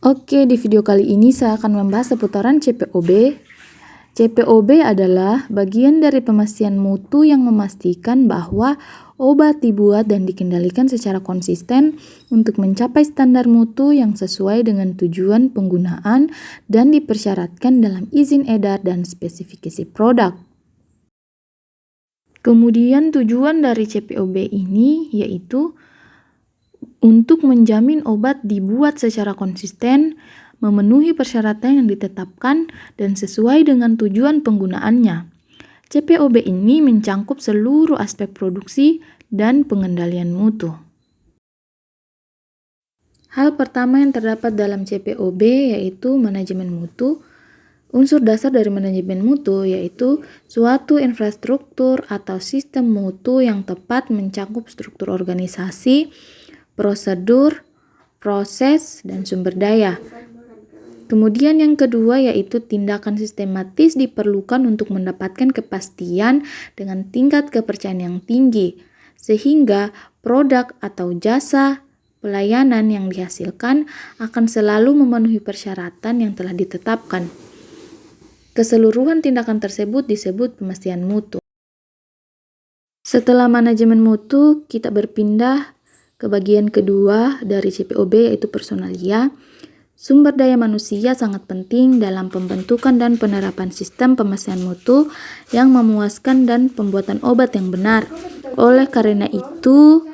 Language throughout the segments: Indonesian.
Oke, di video kali ini saya akan membahas seputaran CPOB. CPOB adalah bagian dari pemastian mutu yang memastikan bahwa obat dibuat dan dikendalikan secara konsisten untuk mencapai standar mutu yang sesuai dengan tujuan penggunaan dan dipersyaratkan dalam izin edar dan spesifikasi produk. Kemudian tujuan dari CPOB ini yaitu untuk menjamin obat dibuat secara konsisten, memenuhi persyaratan yang ditetapkan, dan sesuai dengan tujuan penggunaannya. CPOB ini mencangkup seluruh aspek produksi dan pengendalian mutu. Hal pertama yang terdapat dalam CPOB yaitu manajemen mutu. Unsur dasar dari manajemen mutu yaitu suatu infrastruktur atau sistem mutu yang tepat mencakup struktur organisasi, prosedur, proses, dan sumber daya. Kemudian yang kedua yaitu tindakan sistematis diperlukan untuk mendapatkan kepastian dengan tingkat kepercayaan yang tinggi, sehingga produk atau jasa pelayanan yang dihasilkan akan selalu memenuhi persyaratan yang telah ditetapkan. Keseluruhan tindakan tersebut disebut pemastian mutu. Setelah manajemen mutu, kita berpindah ke bagian kedua dari CPOB yaitu personalia. Sumber daya manusia sangat penting dalam pembentukan dan penerapan sistem pemastian mutu yang memuaskan dan pembuatan obat yang benar. Oleh karena itu,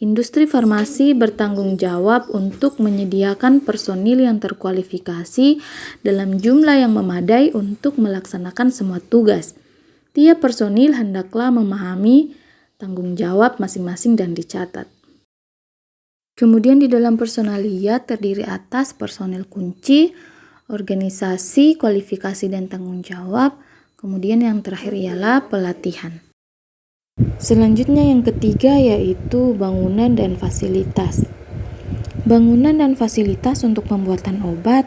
industri farmasi bertanggung jawab untuk menyediakan personil yang terkualifikasi dalam jumlah yang memadai untuk melaksanakan semua tugas. Tiap personil hendaklah memahami tanggung jawab masing-masing dan dicatat. Kemudian di dalam personalia terdiri atas personil kunci, organisasi, kualifikasi dan tanggung jawab. Kemudian yang terakhir ialah pelatihan. Selanjutnya yang ketiga yaitu bangunan dan fasilitas. Bangunan dan fasilitas untuk pembuatan obat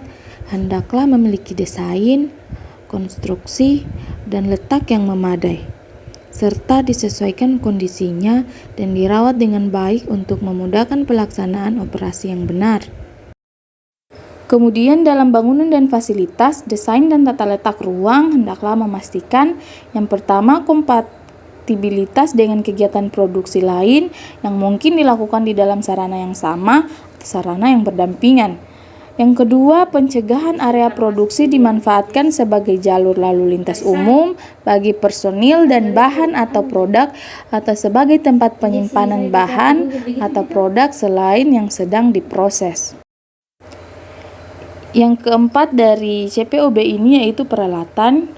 hendaklah memiliki desain, konstruksi, dan letak yang memadai, serta disesuaikan kondisinya dan dirawat dengan baik untuk memudahkan pelaksanaan operasi yang benar. Kemudian dalam bangunan dan fasilitas, desain dan tata letak ruang hendaklah memastikan yang pertama kompatibilitas dengan kegiatan produksi lain yang mungkin dilakukan di dalam sarana yang sama atau sarana yang berdampingan. Yang kedua, pencegahan area produksi dimanfaatkan sebagai jalur lalu lintas umum bagi personil dan bahan atau produk atau sebagai tempat penyimpanan bahan atau produk selain yang sedang diproses. Yang keempat dari CPOB ini yaitu peralatan.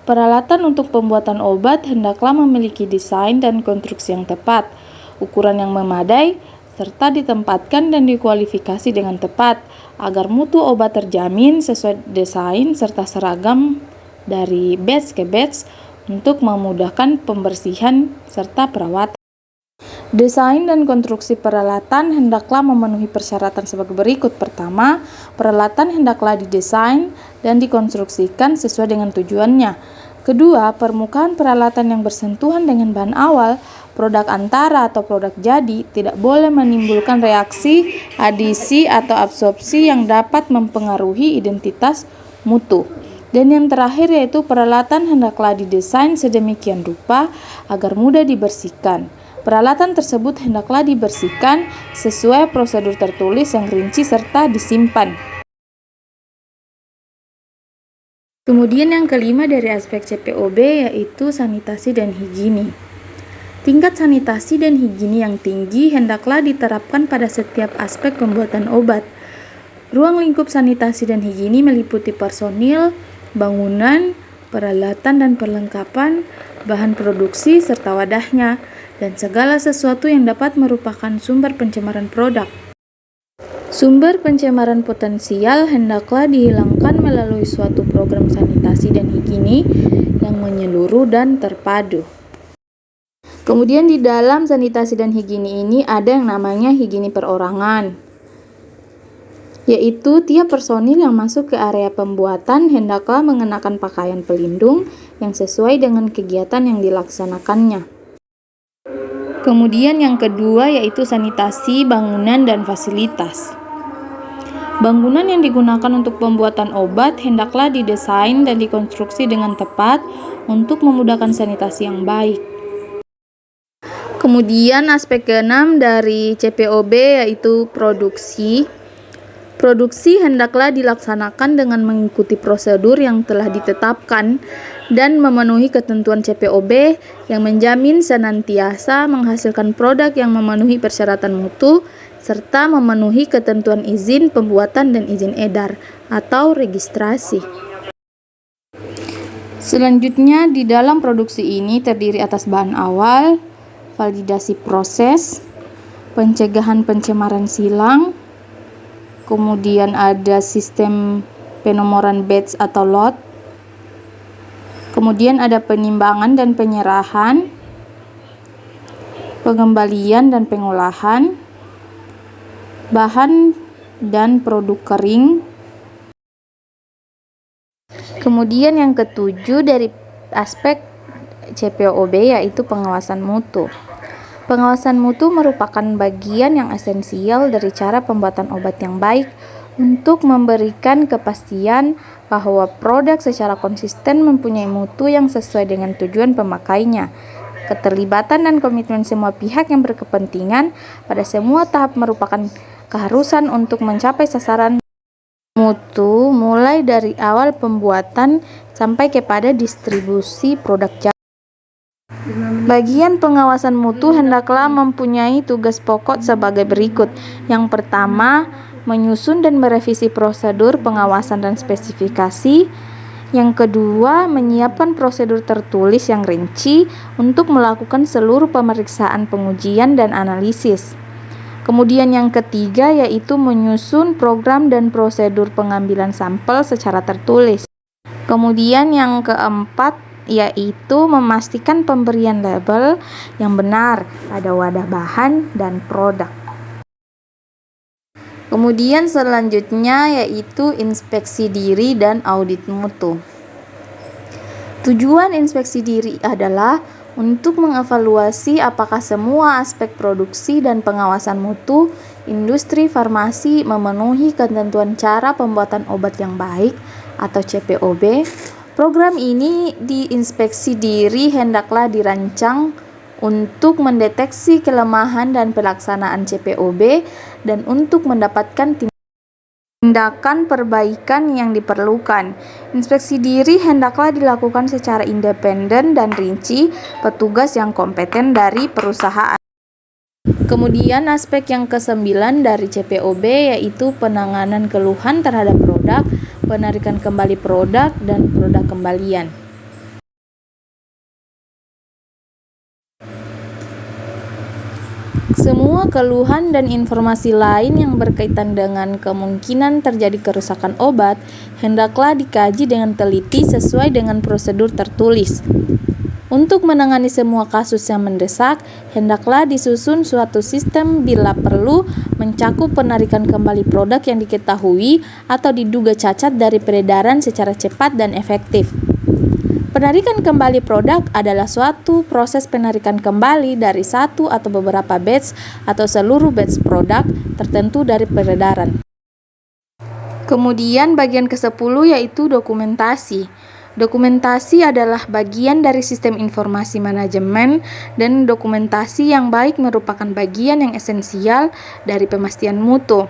Peralatan untuk pembuatan obat hendaklah memiliki desain dan konstruksi yang tepat, ukuran yang memadai, serta ditempatkan dan dikualifikasi dengan tepat agar mutu obat terjamin sesuai desain serta seragam dari batch ke batch untuk memudahkan pembersihan serta perawatan. Desain dan konstruksi peralatan hendaklah memenuhi persyaratan sebagai berikut. Pertama, peralatan hendaklah didesain dan dikonstruksikan sesuai dengan tujuannya. Kedua, permukaan peralatan yang bersentuhan dengan bahan awal, produk antara atau produk jadi tidak boleh menimbulkan reaksi, adisi, atau absorpsi yang dapat mempengaruhi identitas mutu. Dan yang terakhir yaitu peralatan hendaklah didesain sedemikian rupa agar mudah dibersihkan. Peralatan tersebut hendaklah dibersihkan sesuai prosedur tertulis yang rinci serta disimpan. Kemudian yang kelima dari aspek CPOB yaitu sanitasi dan higini. Tingkat sanitasi dan higini yang tinggi hendaklah diterapkan pada setiap aspek pembuatan obat. Ruang lingkup sanitasi dan higini meliputi personil, bangunan, peralatan dan perlengkapan, bahan produksi serta wadahnya, dan segala sesuatu yang dapat merupakan sumber pencemaran produk. Sumber pencemaran potensial hendaklah dihilangkan melalui suatu program sanitasi dan higini yang menyeluruh dan terpadu. Kemudian di dalam sanitasi dan higini ini ada yang namanya higini perorangan, yaitu tiap personil yang masuk ke area pembuatan hendaklah mengenakan pakaian pelindung yang sesuai dengan kegiatan yang dilaksanakannya. Kemudian yang kedua yaitu sanitasi bangunan dan fasilitas. Bangunan yang digunakan untuk pembuatan obat hendaklah didesain dan dikonstruksi dengan tepat untuk memudahkan sanitasi yang baik. Kemudian aspek keenam dari CPOB yaitu produksi. Produksi hendaklah dilaksanakan dengan mengikuti prosedur yang telah ditetapkan dan memenuhi ketentuan CPOB yang menjamin senantiasa menghasilkan produk yang memenuhi persyaratan mutu serta memenuhi ketentuan izin pembuatan dan izin edar atau registrasi. Selanjutnya, di dalam produksi ini terdiri atas bahan awal, validasi proses, pencegahan pencemaran silang, kemudian ada sistem penomoran batch atau lot, kemudian ada penimbangan dan penyerahan, pengembalian dan pengolahan, bahan dan produk kering. Kemudian yang ketujuh dari aspek CPOB yaitu pengawasan mutu. Pengawasan mutu merupakan bagian yang esensial dari cara pembuatan obat yang baik untuk memberikan kepastian bahwa produk secara konsisten mempunyai mutu yang sesuai dengan tujuan pemakainya. Keterlibatan dan komitmen semua pihak yang berkepentingan pada semua tahap merupakan keharusan untuk mencapai sasaran mutu mulai dari awal pembuatan sampai kepada distribusi produk jadi. Bagian pengawasan mutu hendaklah mempunyai tugas pokok sebagai berikut. Yang pertama, menyusun dan merevisi prosedur pengawasan dan spesifikasi. Yang kedua, menyiapkan prosedur tertulis yang rinci untuk melakukan seluruh pemeriksaan, pengujian, dan analisis. Kemudian yang ketiga yaitu menyusun program dan prosedur pengambilan sampel secara tertulis. Kemudian yang keempat yaitu memastikan pemberian label yang benar pada wadah bahan dan produk. Kemudian selanjutnya yaitu inspeksi diri dan audit mutu. Tujuan inspeksi diri adalah untuk mengevaluasi apakah semua aspek produksi dan pengawasan mutu industri farmasi memenuhi ketentuan cara pembuatan obat yang baik atau CPOB. Program ini diinspeksi diri hendaklah dirancang untuk mendeteksi kelemahan dan pelaksanaan CPOB dan untuk mendapatkan tindakan perbaikan yang diperlukan. Inspeksi diri hendaklah dilakukan secara independen dan rinci petugas yang kompeten dari perusahaan. Kemudian aspek yang ke-9 dari CPOB yaitu penanganan keluhan terhadap produk, penarikan kembali produk, dan produk kembalian. Semua keluhan dan informasi lain yang berkaitan dengan kemungkinan terjadi kerusakan obat hendaklah dikaji dengan teliti sesuai dengan prosedur tertulis. Untuk menangani semua kasus yang mendesak, hendaklah disusun suatu sistem bila perlu mencakup penarikan kembali produk yang diketahui atau diduga cacat dari peredaran secara cepat dan efektif. Penarikan kembali produk adalah suatu proses penarikan kembali dari satu atau beberapa batch atau seluruh batch produk tertentu dari peredaran. Kemudian bagian ke-10 yaitu dokumentasi. Dokumentasi adalah bagian dari sistem informasi manajemen dan dokumentasi yang baik merupakan bagian yang esensial dari pemastian mutu.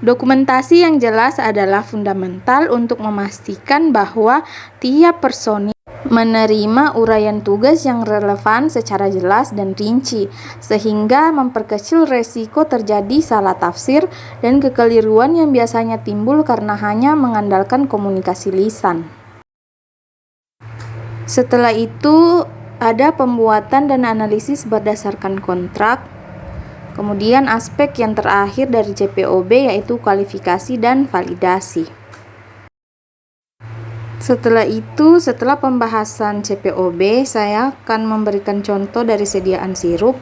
Dokumentasi yang jelas adalah fundamental untuk memastikan bahwa tiap personil menerima uraian tugas yang relevan secara jelas dan rinci, sehingga memperkecil resiko terjadi salah tafsir dan kekeliruan yang biasanya timbul karena hanya mengandalkan komunikasi lisan. Setelah itu, ada pembuatan dan analisis berdasarkan kontrak. Kemudian aspek yang terakhir dari CPOB yaitu kualifikasi dan validasi. Setelah pembahasan CPOB, saya akan memberikan contoh dari sediaan sirup.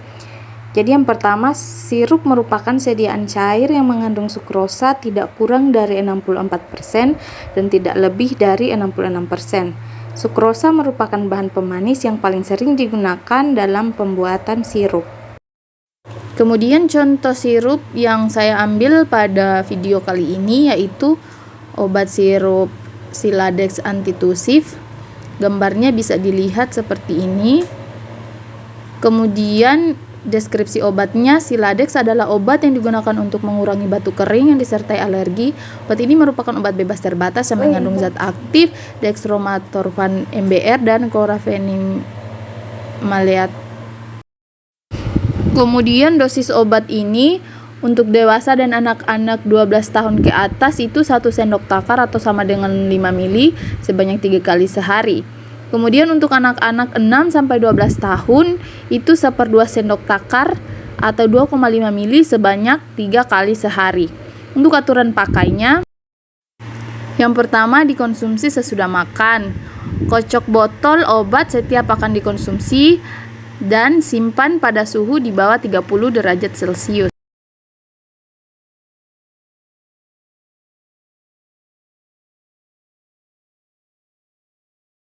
Jadi yang pertama, sirup merupakan sediaan cair yang mengandung sukrosa tidak kurang dari 64% dan tidak lebih dari 66%. Sukrosa merupakan bahan pemanis yang paling sering digunakan dalam pembuatan sirup. Kemudian contoh sirup yang saya ambil pada video kali ini yaitu obat sirup Siladex antitusif. Gambarnya bisa dilihat seperti ini. Kemudian deskripsi obatnya, Siladex adalah obat yang digunakan untuk mengurangi batuk kering yang disertai alergi. Obat ini merupakan obat bebas terbatas yang mengandung zat aktif dextromethorphan MBR dan chlorpheniramine maleat. Kemudian dosis obat ini untuk dewasa dan anak-anak 12 tahun ke atas itu 1 sendok takar atau sama dengan 5 mili sebanyak 3 kali sehari. Kemudian untuk anak-anak 6-12 tahun itu 1/2 sendok takar atau 2,5 mili sebanyak 3 kali sehari. Untuk aturan pakainya, yang pertama dikonsumsi sesudah makan. Kocok botol obat setiap akan dikonsumsi dan simpan pada suhu di bawah 30 derajat Celcius.